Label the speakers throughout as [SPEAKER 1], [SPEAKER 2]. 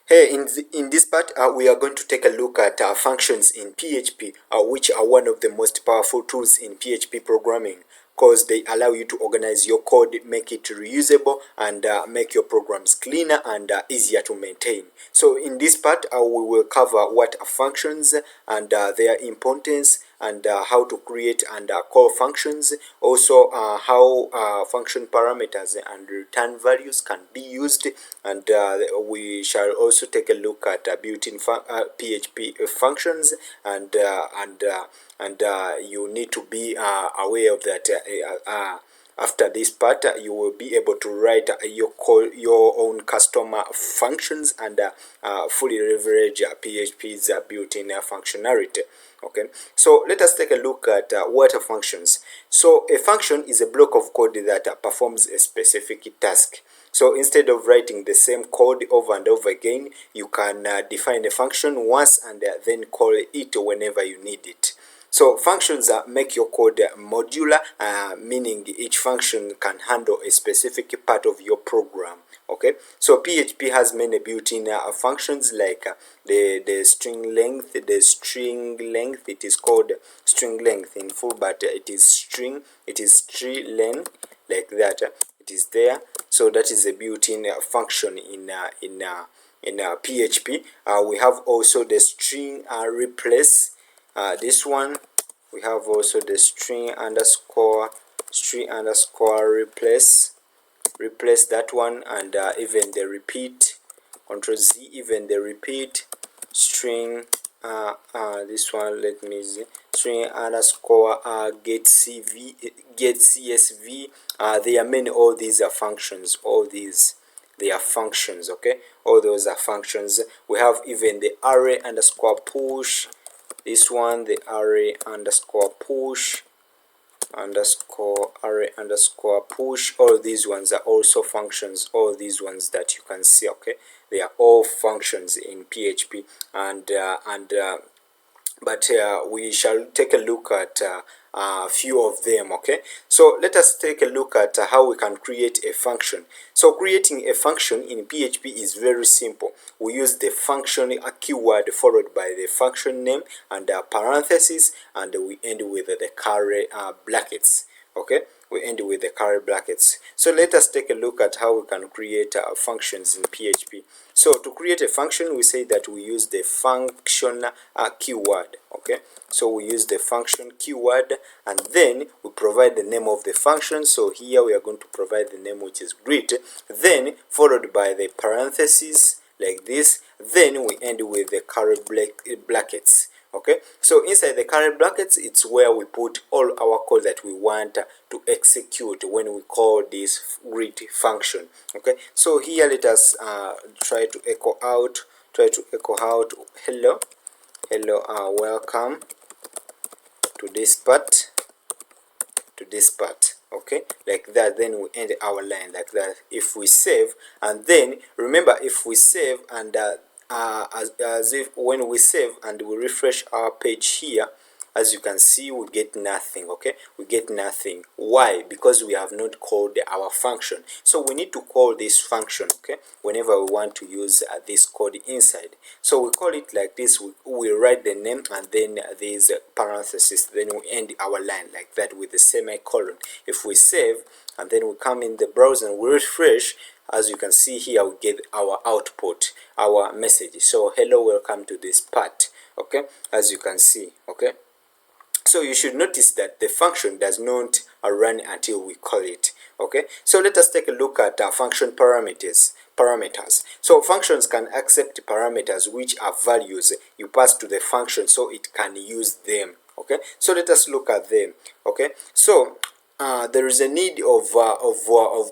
[SPEAKER 1] Hey, in this part, we are going to take a look at functions in PHP, which are one of the most powerful tools in PHP programming because they allow you to organize your code, make it reusable, and make your programs cleaner and easier to maintain. So in this part, we will cover what are functions and their importance, and how to create and call functions. Also, how function parameters and return values can be used, and we shall also take a look at built-in PHP functions, and you need to be aware of that. After this part, you will be able to write your own custom functions and fully leverage PHP's built-in functionality. Okay, so let us take a look at what are functions. So a function is a block of code that performs a specific task. So instead of writing the same code over and over again, you can define a function once and then call it whenever you need it. So functions make your code modular, meaning each function can handle a specific part of your program. Okay, so PHP has many built-in functions like the string length. It is called string length in full, but it is tree length, like that. It is there. So that is a built-in function in PHP. We have also the string replace. This one, we have also the string underscore replace that one, and even the repeat, Control Z, even the repeat string. This one, let me see, string underscore get CSV. There are many. All these are functions. All these, they are functions. Okay, all those are functions. We have even the array underscore push. This one, the array underscore push array underscore push. All these ones are also functions. All these ones that you can see, okay, they are all functions in PHP, but we shall take a look at a few of them. Okay, so let us take a look at how we can create a function. So creating a function in PHP is very simple. We use the function keyword followed by the function name and parentheses, and we end with the curly brackets. Okay, we end with the curly brackets. So let us take a look at how we can create functions in PHP. So to create a function, we say that we use the function keyword. Okay, so we use the function keyword, and then we provide the name of the function. So here we are going to provide the name, which is greet, then followed by the parentheses like this, then we end with the curly brackets. Okay, so inside the curly brackets, it's where we put all our code that we want to execute when we call this greet function. Okay, so here let us try to echo out hello, welcome to this part, okay, like that. Then we end our line like that. If we save, and then remember, if we save and as if when we save and we refresh our page here, as you can see, we get nothing. Okay, we get nothing. Why? Because we have not called our function. So we need to call this function, okay, whenever we want to use this code inside. So we call it like this. We write the name and then these parentheses, then we end our line like that with the semicolon. If we save and then we come in the browser and we refresh, as you can see here, we get our output, our message. So hello, welcome to this part. Okay, as you can see. Okay, so you should notice that the function does not run until we call it. Okay, so let us take a look at function parameters. So functions can accept parameters, which are values you pass to the function so it can use them. Okay, so let us look at them. Okay, so there is a need of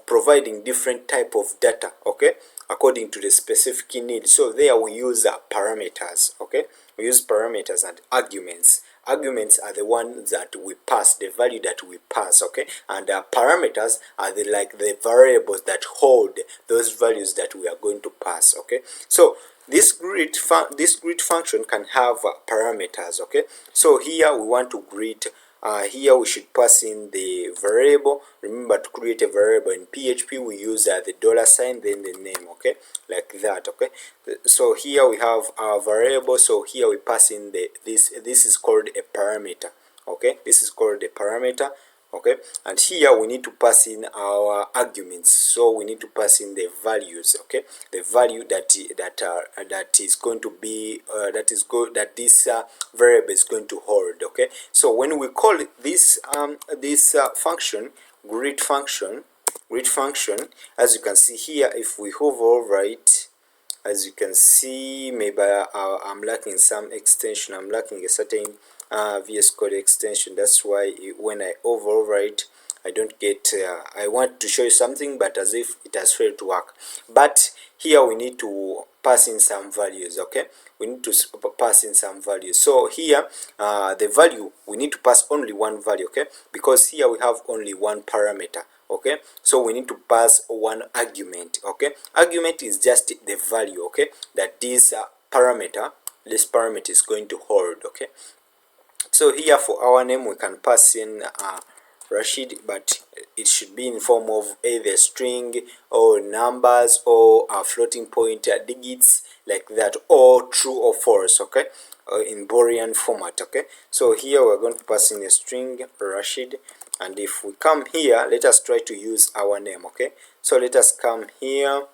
[SPEAKER 1] providing different type of data, okay, according to the specific need. So there we use parameters. Okay, we use parameters and arguments. Arguments are the ones that we pass, the value that we pass. Okay, and parameters are the variables that hold those values that we are going to pass. Okay, so this greet function can have parameters. Okay, so here we want to greet here we should pass in the variable. Remember, to create a variable in PHP we use the $sign then the name, okay, like that. Okay, so here we have our variable, so here we pass in this is called a parameter. Okay, this is called a parameter. Okay, and here we need to pass in our arguments, so we need to pass in the values. Okay, the value that is going to be that this variable is going to hold. Okay, so when we call this function, greet function, as you can see here, if we hover over it, as you can see, maybe I'm lacking some extension, I'm lacking a certain VS Code extension. That's why when I overwrite, I don't get I want to show you something, but as if it has failed to work. But here we need to pass in some values. Okay, we need to pass in some values. So here the value, we need to pass only one value. Okay, because here we have only one parameter. Okay, so we need to pass one argument. Okay, argument is just the value, okay, that this parameter is going to hold. Okay, so here for our name we can pass in Rashid, but it should be in form of either string or numbers or floating point digits, like that, or true or false. Okay, in Boolean format. Okay, so here we're going to pass in a string Rashid, and if we come here, let us try to use our name. Okay, so let us come here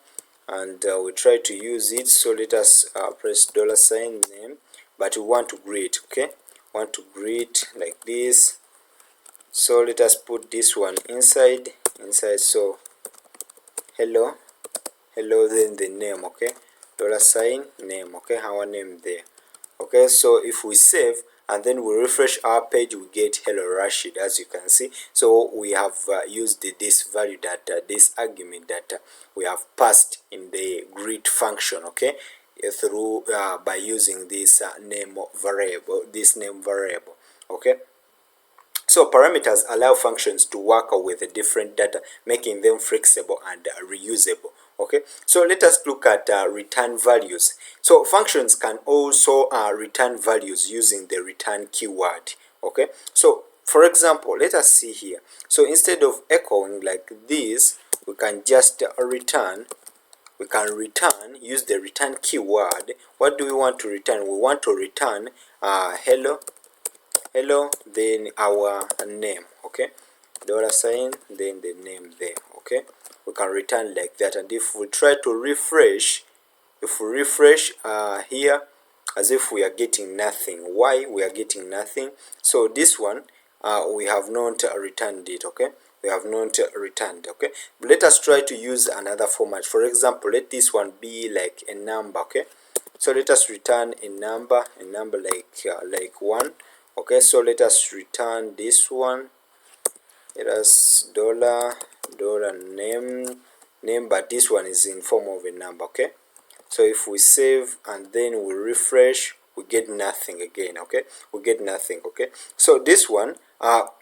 [SPEAKER 1] and we try to use it. So let us press $sign name, but we want to greet. Okay, want to greet like this. So let us put this one inside. So hello, then the name. Okay, $sign name. Okay, our name there. Okay, so if we save and then we refresh our page, we get hello Rashid, as you can see. So we have used this value, that this argument that we have passed in the greet function. Okay, through by using this name variable. Okay, so parameters allow functions to work with different data, making them flexible and reusable. Okay, so let us look at return values. So functions can also return values using the return keyword. Okay, so for example, let us see here. So instead of echoing like this, we can just return. We can return, use the return keyword. What do we want to return? We want to return hello, then our name. Okay, $sign then the name there. Okay, we can return like that. And if we try to refresh, if we refresh here, as if we are getting nothing. Why we are getting nothing? So this one we have not returned it. Okay, we have not returned. Okay, but let us try to use another format. For example, let this one be like a number. Okay, so let us return a number like 1. Okay, so let us return this one. Let us dollar name, but this one is in form of a number. Okay, so if we save and then we refresh, we get nothing again. Okay, we get nothing. Okay, so this one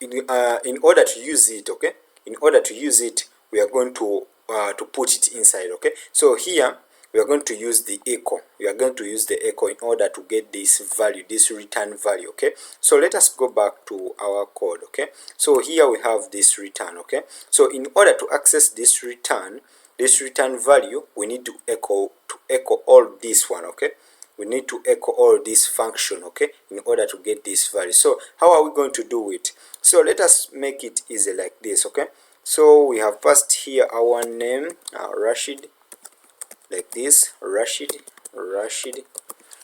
[SPEAKER 1] in order to use it, okay, in order to use it, we are going to put it inside. Okay, so here we are going to use the echo. We are going to use the echo in order to get this value, this return value. Okay, so let us go back to our code. Okay, so here we have this return. Okay, so in order to access this return value, we need to echo all this one. Okay, we need to echo all this function. Okay, in order to get this value. So how are we going to do it? So let us make it easy like this. Okay, so we have passed here our name Rashid, like this, Rashid,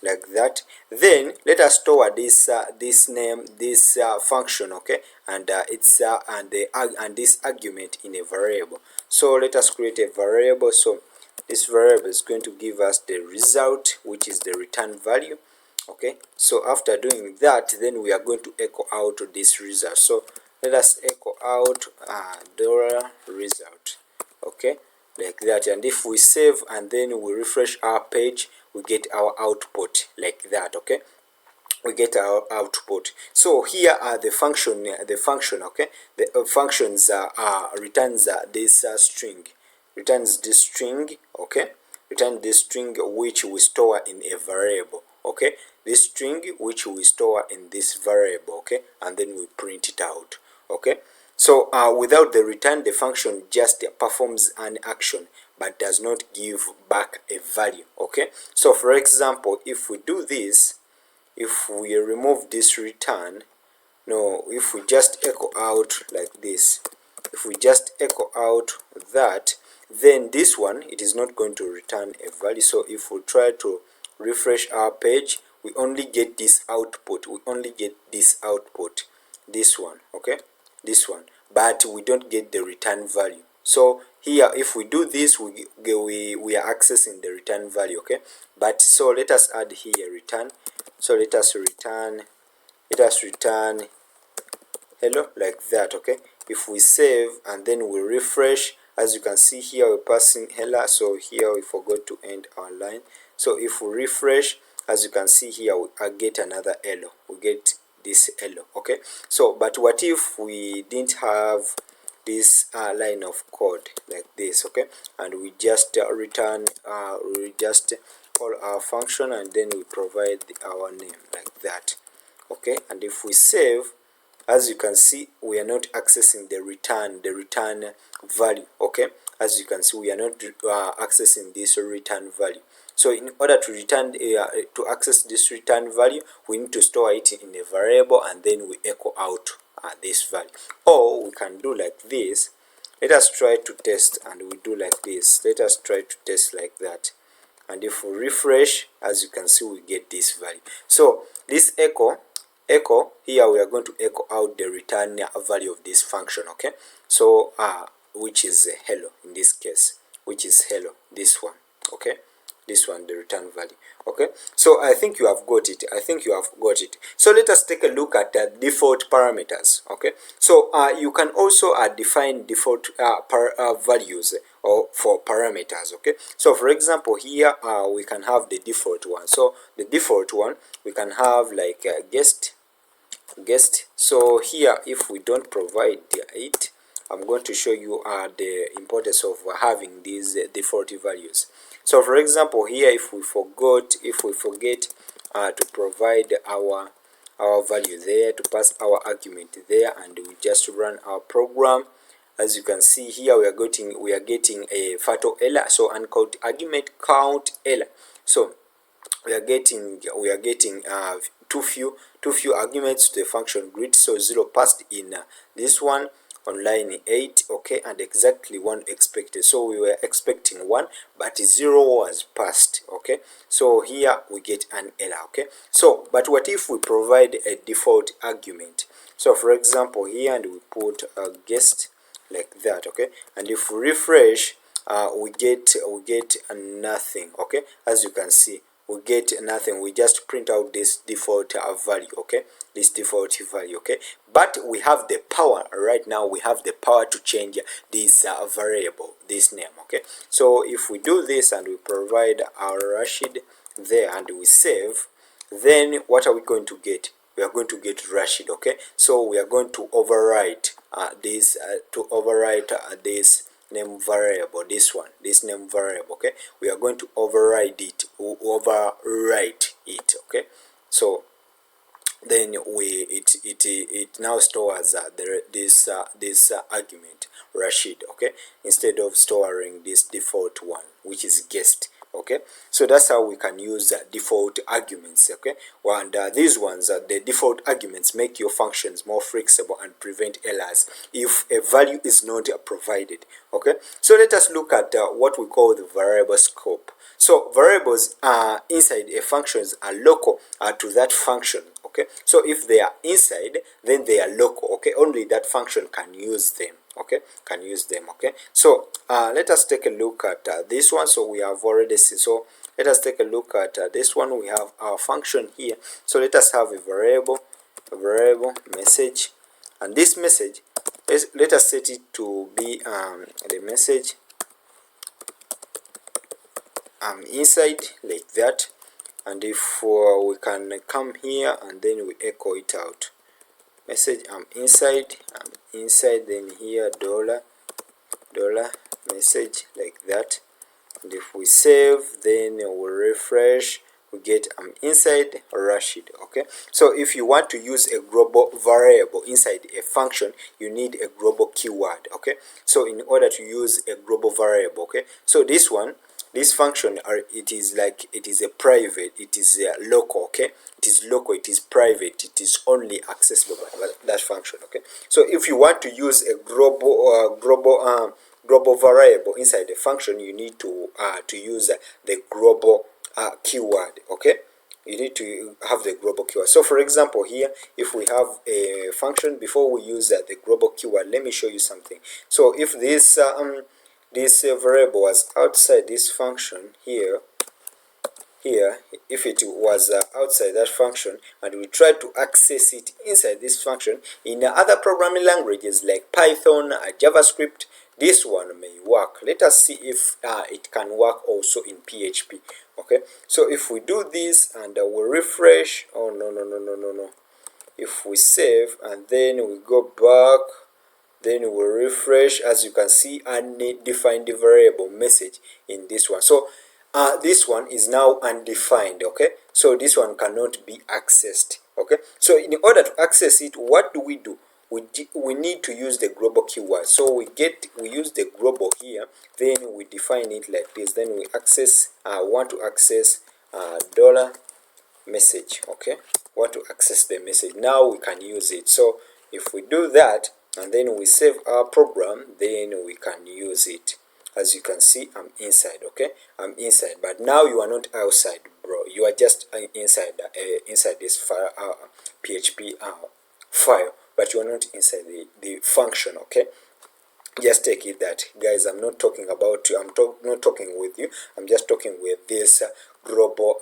[SPEAKER 1] like that. Then let us store this name, this function. Okay, and and this argument in a variable. So let us create a variable. So this variable is going to give us the result, which is the return value. Okay, so after doing that, then we are going to echo out this result. So let us echo out $result. Okay, like that. And if we save and then we refresh our page, we get our output like that. Okay, we get our output. So here are the function. Okay, the functions returns this string, returns this string. Okay, return this string which we store in a variable. okay, this string which we store in this variable, okay, and then we print it out, okay. So without the return, the function just performs an action but does not give back a value, okay. So for example, if we do this, if we remove this return, no, if we just echo out like this, if we just echo out that, then this one, it is not going to return a value. So if we try to refresh our page, we only get this output, we only get this output, this one, okay, this one, but we don't get the return value. So here, if we do this, we are accessing the return value, okay. But so let us add here return. So let us return hello, like that, okay. If we save and then we refresh, as you can see here, we're passing hello. So here we forgot to end our line. So if we refresh, as you can see here, we get another hello, we get this hello, okay. So but what if we didn't have this line of code like this, okay, and we just return we just call our function and then we provide our name like that, okay. And if we save, as you can see, we are not accessing the return value, okay. As you can see, we are not accessing this return value. So in order to return to access this return value, we need to store it in a variable and then we echo out this value. Or we can do like this. Let us try to test and we do like this. Let us try to test like that. And if we refresh, as you can see, we get this value. So this echo here, we are going to echo out the return value of this function, okay. So which is hello in this case, which is hello, this one, okay, this one, the return value, okay. So I think you have got it, So let us take a look at the default parameters, okay. So you can also define default values or for parameters, okay. So for example, here we can have the default one. So the default one, we can have like guest. So here, if we don't provide it, I'm going to show you the importance of having these default values. So for example, here, if we forget to provide our value there, to pass our argument there, and we just run our program, as you can see here, we are getting a fatal error, so uncount argument count error. So we are getting too few arguments to the function grid. So 0 passed in this one on line 8, okay, and exactly 1 expected. So we were expecting 1, but 0 was passed, okay. So here we get an error, okay. So but what if we provide a default argument? So for example, here, and we put a guest like that, okay, and if we refresh, we get nothing, okay. As you can see, we get nothing. We just print out this default value, okay, this default value, okay. But we have the power right now, we have the power to change this variable, this name, okay. So if we do this and we provide our Rashid there and we save, then what are we going to get? We are going to get Rashid, okay. So we are going to overwrite this name variable, this name variable, okay. We are going to override it, okay. So then it now stores this argument Rashid, okay, instead of storing this default one, which is guest, okay. So that's how we can use default arguments, okay. And these ones, the default arguments, make your functions more flexible and prevent errors if a value is not provided, okay. So let us look at what we call the variable scope. So variables inside a functions are local to that function, okay. So if they are inside, then they are local, okay. Only that function can use them, okay, okay. So let us take a look at this one. So we have already seen. So let us take a look at this one. We have our function here. So let us have a variable message, and this message, let us set it to be the message inside, like that. And if we can come here and then we echo it out, message inside, then here dollar message, like that. And if we save, then we'll refresh, we get I'm inside Rashid. Okay, so if you want to use a global variable inside a function, you need a global keyword. Okay, so in order to use a global variable, okay, so this function it is a private, it is local. Okay, it is local, it is private, it is only accessible by that function. Okay, so if you want to use a global variable inside the function, you need to use the global keyword. Okay, you need to have the global keyword. So for example, here if we have a function, before we use the global keyword, let me show you something. So if this variable was outside this function here, if it was outside that function and we try to access it inside this function in other programming languages like Python, JavaScript, this one may work. Let us see if it can work also in PHP. Okay, so if we do this and we refresh, oh no, if we save and then we go back, then we refresh, as you can see, undefined variable message in this one. So this one is now undefined. Okay, so this one cannot be accessed. Okay, so in order to access it, what do? We need to use the global keyword. So we use the global here, then we define it like this, then we want to access dollar message. Okay, want to access the message, now we can use it. So if we do that and then we save our program, then we can use it. As you can see, I'm inside. Okay, I'm inside, but now you are not outside, bro. You are just inside this file, PHP file, but you are not inside the function. Okay, just take it that, guys, I'm not talking about you, not talking with you, I'm just talking with this global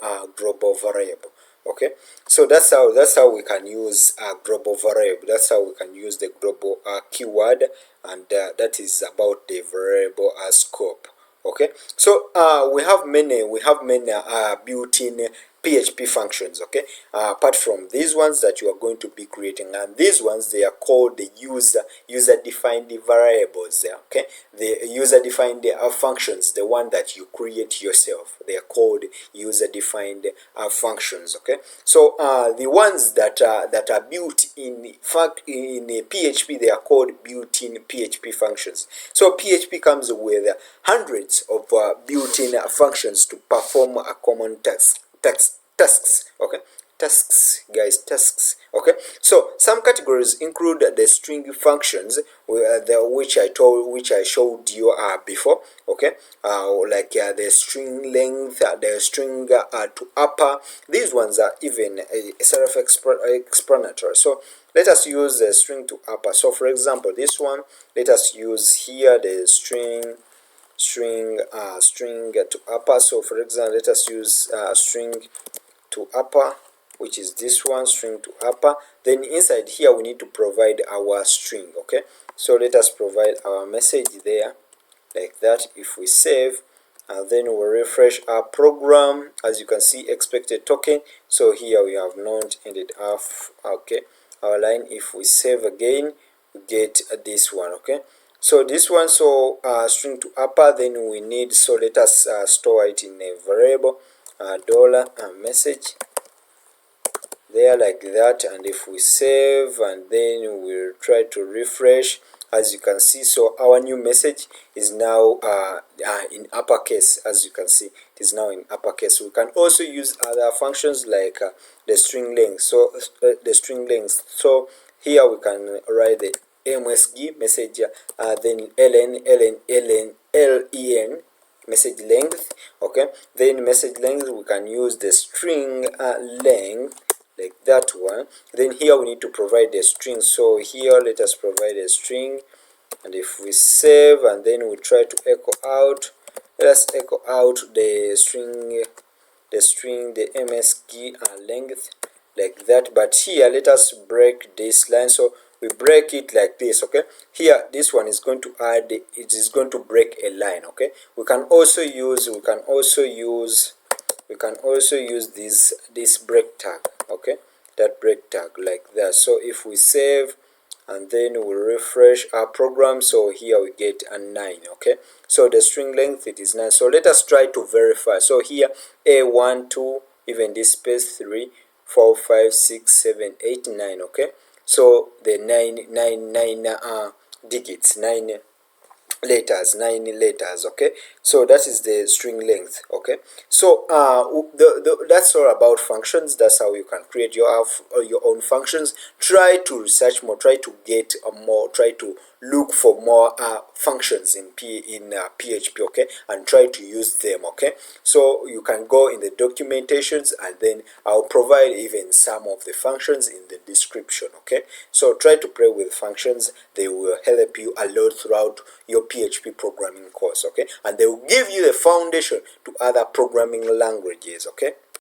[SPEAKER 1] variable. Okay, so that's how we can use a global variable. That's how we can use the global keyword, and that is about the variable scope. Okay, so we have many built-in PHP functions. Okay, apart from these ones that you are going to be creating, and these ones, they are called the user-defined variables. Okay, the user-defined functions, the one that you create yourself, they are called user-defined functions. Okay, so the ones that are built in PHP, they are called built-in PHP functions. So PHP comes with hundreds of built-in functions to perform a common tasks. Okay, tasks, guys, tasks. Okay, so some categories include the string functions, which I showed you before. Okay, like the string length, the string to upper. These ones are even self-explanatory. So let us use the string to upper. So for example, this one, let us use here the string to upper. So for example, let us use string to upper, which is this one, string to upper. Then inside here we need to provide our string. Okay, so let us provide our message there like that. If we save and then we refresh our program, as you can see, expected token. So here we have not ended off. Okay, our line. If we save again, we get this one. Okay, so this one, so string to upper, then we need, so let us store it in a variable dollar message there like that. And if we save and then we'll try to refresh, as you can see, so our new message is now in uppercase. As you can see, it is now in uppercase. We can also use other functions like the string length. So the string length, so here we can write the MSG message, then len message length. Okay, then message length, we can use the string length like that one. Then here we need to provide a string. So here let us provide a string, and if we save and then we try to echo out, let us echo out the string, the MSG length like that. But here let us break this line. So we break it like this. Okay, here this one is going to add, it is going to break a line. Okay, we can also use this break tag. Okay, that break tag like that. So if we save and then we refresh our program, so here we get a 9. Okay, so the string length, it is 9. So let us try to verify. So here a12 even this space 3, 4, 5, 6, 7, 8, 9. Okay, so the nine digits, 9 letters. Okay, so that is the string length. Okay, so that's all about functions. That's how you can create your own functions. Try to research more, try to get more, try to look for more functions in PHP. Okay, and try to use them. Okay, so you can go in the documentations, and then I'll provide even some of the functions in the description. Okay, so try to play with functions. They will help you a lot throughout your PHP programming course. Okay, and they will give you the foundation to other programming languages. Okay.